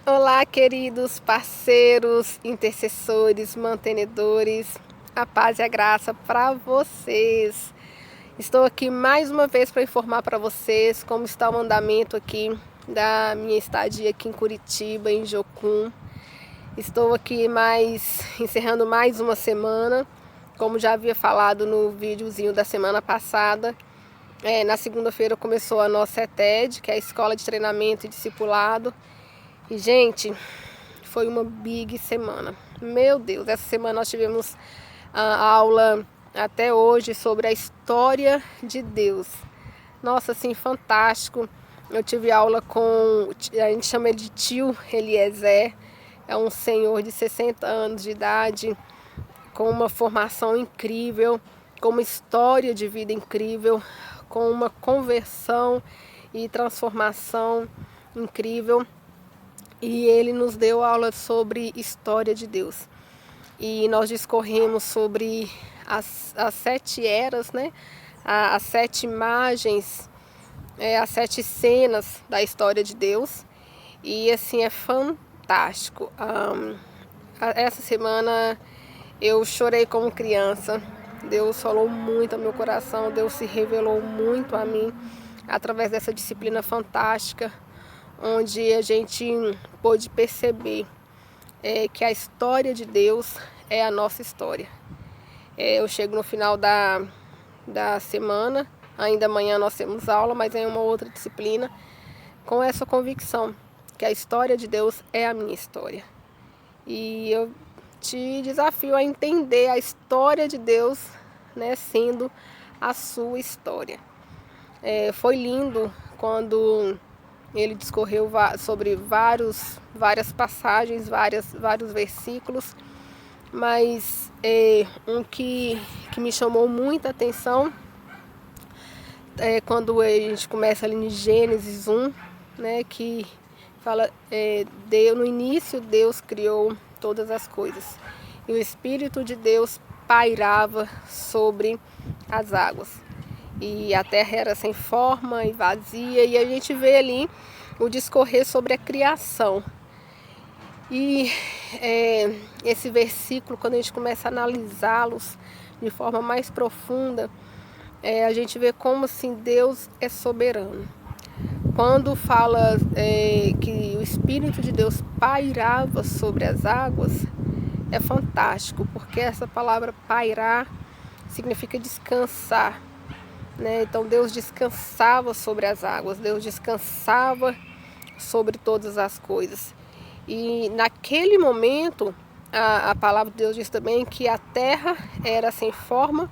Olá, queridos parceiros, intercessores, mantenedores, a paz e a graça para vocês. Estou aqui mais uma vez para informar para vocês como está o andamento aqui da minha estadia aqui em Curitiba, em Jocum. Estou aqui encerrando mais uma semana, como já havia falado no videozinho da semana passada. Na segunda-feira começou a nossa ETED, que é a Escola de Treinamento e Discipulado. E, gente, foi uma big semana. Meu Deus, essa semana nós tivemos a aula até hoje sobre a história de Deus. Nossa, assim, fantástico. Eu tive aula com, a gente chama ele de tio Eliezer, é um senhor de 60 anos de idade, com uma formação incrível, com uma história de vida incrível, com uma conversão e transformação incrível. E ele nos deu aula sobre história de Deus. E nós discorremos sobre as 7 eras, né? As 7 imagens, as 7 cenas da história de Deus. E assim, é fantástico. Essa semana eu chorei como criança. Deus falou muito ao meu coração, Deus se revelou muito a mim através dessa disciplina fantástica, onde a gente pôde perceber que a história de Deus é a nossa história. Eu chego no final da semana, ainda amanhã nós temos aula, mas é uma outra disciplina, com essa convicção que a história de Deus é a minha história. E eu te desafio a entender a história de Deus, né, sendo a sua história. Foi lindo quando ele discorreu sobre várias passagens, vários versículos, mas um que me chamou muita atenção é quando a gente começa ali em Gênesis 1, né, que fala, no início Deus criou todas as coisas, e o Espírito de Deus pairava sobre as águas. E a terra era sem forma e vazia, e a gente vê ali o discorrer sobre a criação. E esse versículo, quando a gente começa a analisá-los de forma mais profunda, a gente vê como assim Deus é soberano. Quando fala que o Espírito de Deus pairava sobre as águas, é fantástico, porque essa palavra pairar significa descansar. Então Deus descansava sobre as águas, Deus descansava sobre todas as coisas. E naquele momento, a palavra de Deus diz também que a terra era sem forma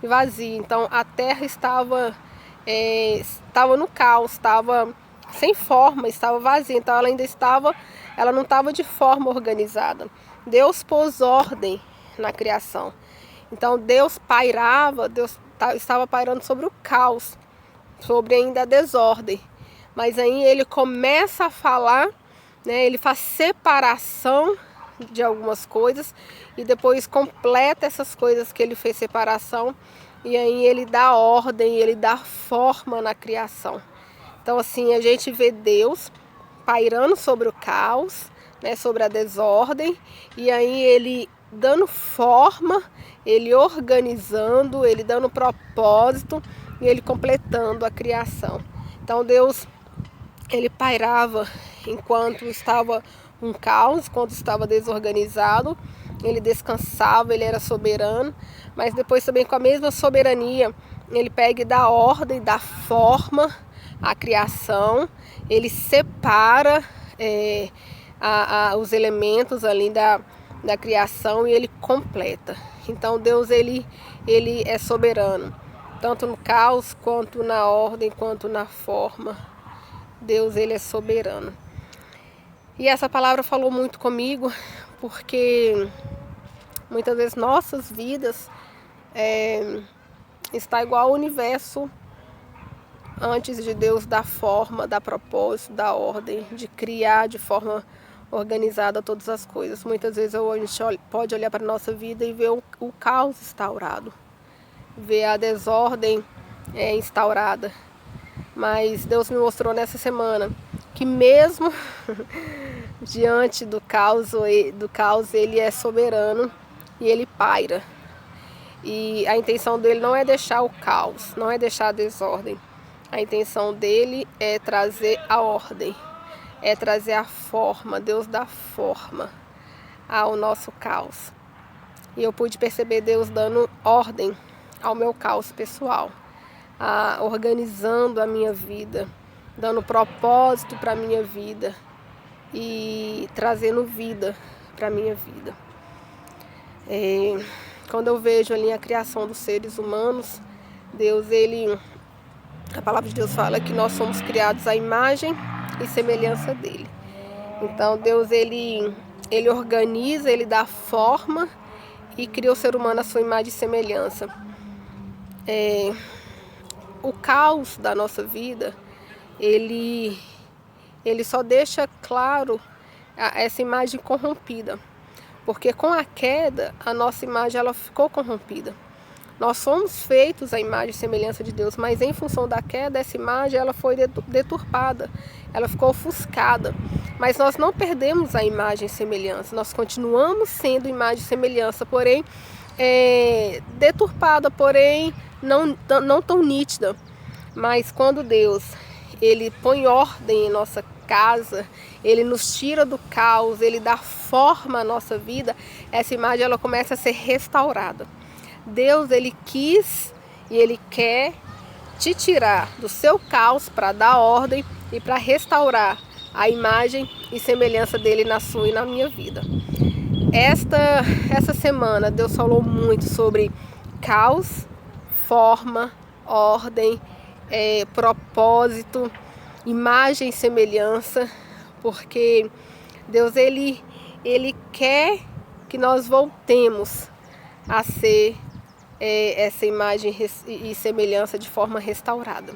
e vazia. Então a terra estava no caos, estava sem forma, estava vazia. Então ela não estava de forma organizada. Deus pôs ordem na criação. Então Deus pairava, Deus estava pairando sobre o caos, sobre ainda a desordem. Mas aí ele começa a falar, né, ele faz separação de algumas coisas e depois completa essas coisas que ele fez separação, e aí ele dá ordem, ele dá forma na criação. Então assim, a gente vê Deus pairando sobre o caos, né, sobre a desordem, e aí ele dando forma, ele organizando, ele dando propósito e ele completando a criação. Então Deus, ele pairava enquanto estava um caos, enquanto estava desorganizado, ele descansava, ele era soberano, mas depois também com a mesma soberania, ele pega e dá ordem, dá forma à criação, ele separa os elementos ali da criação e ele completa. Então Deus ele é soberano, tanto no caos, quanto na ordem, quanto na forma. Deus ele é soberano. E essa palavra falou muito comigo, porque muitas vezes nossas vidas está igual ao universo antes de Deus dar forma, dar propósito, dar ordem, de criar de forma organizada todas as coisas. Muitas vezes a gente pode olhar para a nossa vida e ver o caos instaurado, ver a desordem instaurada. Mas Deus me mostrou nessa semana que mesmo diante do caos, ele é soberano e ele paira. E a intenção dele não é deixar o caos, não é deixar a desordem. A intenção dele é trazer a ordem, é trazer a forma. Deus dá forma ao nosso caos. E eu pude perceber Deus dando ordem ao meu caos pessoal, organizando a minha vida, dando propósito para a minha vida e trazendo vida para a minha vida. Quando eu vejo ali a criação dos seres humanos, a palavra de Deus fala que nós somos criados à imagem e semelhança dele. Então Deus ele organiza, ele dá forma e cria o ser humano à sua imagem e semelhança. O caos da nossa vida, ele só deixa claro essa imagem corrompida. Porque com a queda, a nossa imagem ela ficou corrompida. Nós somos feitos à imagem e semelhança de Deus, mas em função da queda, essa imagem ela foi deturpada, ela ficou ofuscada. Mas nós não perdemos a imagem e semelhança, nós continuamos sendo imagem e semelhança, porém deturpada, porém não tão nítida. Mas quando Deus ele põe ordem em nossa casa, ele nos tira do caos, ele dá forma à nossa vida, essa imagem ela começa a ser restaurada. Deus ele quis e ele quer te tirar do seu caos para dar ordem e para restaurar a imagem e semelhança dele na sua e na minha vida. Essa semana Deus falou muito sobre caos, forma, ordem, propósito, imagem e semelhança, porque Deus ele quer que nós voltemos a ser essa imagem e semelhança de forma restaurada.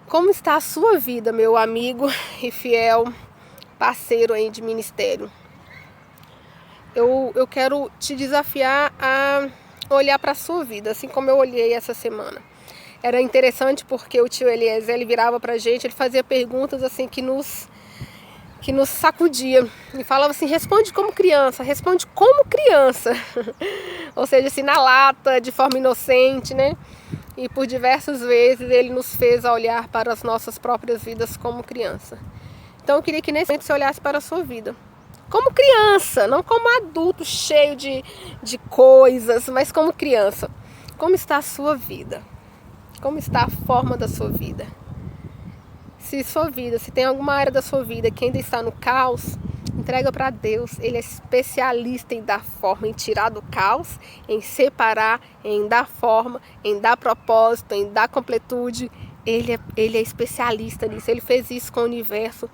Como está a sua vida, meu amigo e fiel parceiro aí de ministério? Eu quero te desafiar a olhar para a sua vida, assim como eu olhei essa semana. Era interessante porque o tio Eliezer, ele virava pra gente, ele fazia perguntas assim que nos sacudia. E falava assim, responde como criança. Ou seja, assim, na lata, de forma inocente, né? E por diversas vezes ele nos fez a olhar para as nossas próprias vidas como criança. Então eu queria que nesse momento você olhasse para a sua vida como criança, não como adulto cheio de coisas, mas como criança. Como está a sua vida? Como está a forma da sua vida? Se tem alguma área da sua vida que ainda está no caos, entrega para Deus. Ele é especialista em dar forma, em tirar do caos, em separar, em dar forma, em dar propósito, em dar completude. Ele é especialista nisso. Ele fez isso com o universo.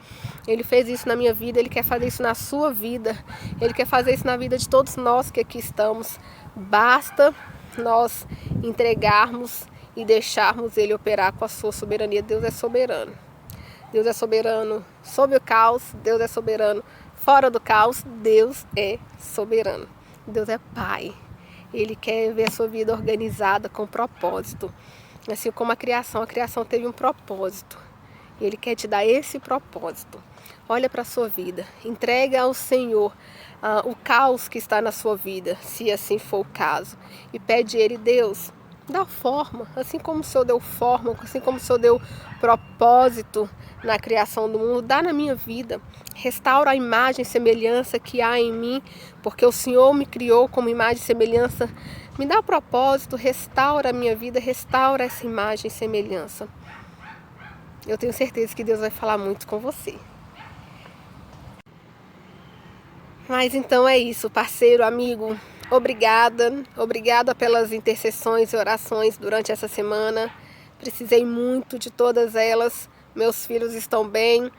Ele fez isso na minha vida. Ele quer fazer isso na sua vida. Ele quer fazer isso na vida de todos nós que aqui estamos. Basta nós entregarmos e deixarmos ele operar com a sua soberania. Deus é soberano. Deus é soberano sobre o caos. Deus é soberano fora do caos. Deus é soberano. Deus é Pai. Ele quer ver a sua vida organizada com propósito. Assim como a criação teve um propósito. Ele quer te dar esse propósito. Olha para a sua vida. Entrega ao Senhor o caos que está na sua vida, se assim for o caso. E pede a Ele, Deus, dá forma, assim como o Senhor deu forma, assim como o Senhor deu propósito na criação do mundo, dá na minha vida. Restaura a imagem e semelhança que há em mim, porque o Senhor me criou como imagem e semelhança. Me dá propósito, restaura a minha vida, restaura essa imagem e semelhança. Eu tenho certeza que Deus vai falar muito com você. Mas então é isso, parceiro, amigo. Obrigada pelas intercessões e orações durante essa semana. Precisei muito de todas elas. Meus filhos estão bem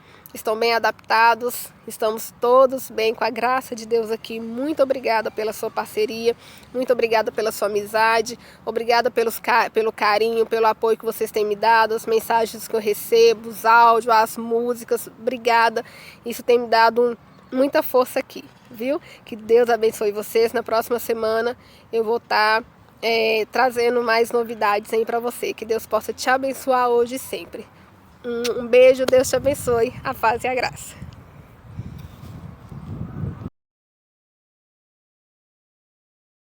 adaptados, estamos todos bem com a graça de Deus aqui. Muito obrigada pela sua parceria, muito obrigada pela sua amizade, obrigada pelo carinho, pelo apoio que vocês têm me dado, as mensagens que eu recebo, os áudios, as músicas, obrigada. Isso tem me dado muita força aqui, viu? Que Deus abençoe vocês. Na próxima semana eu vou estar trazendo mais novidades aí para você. Que Deus possa te abençoar hoje e sempre. Um beijo, Deus te abençoe, a paz e a graça.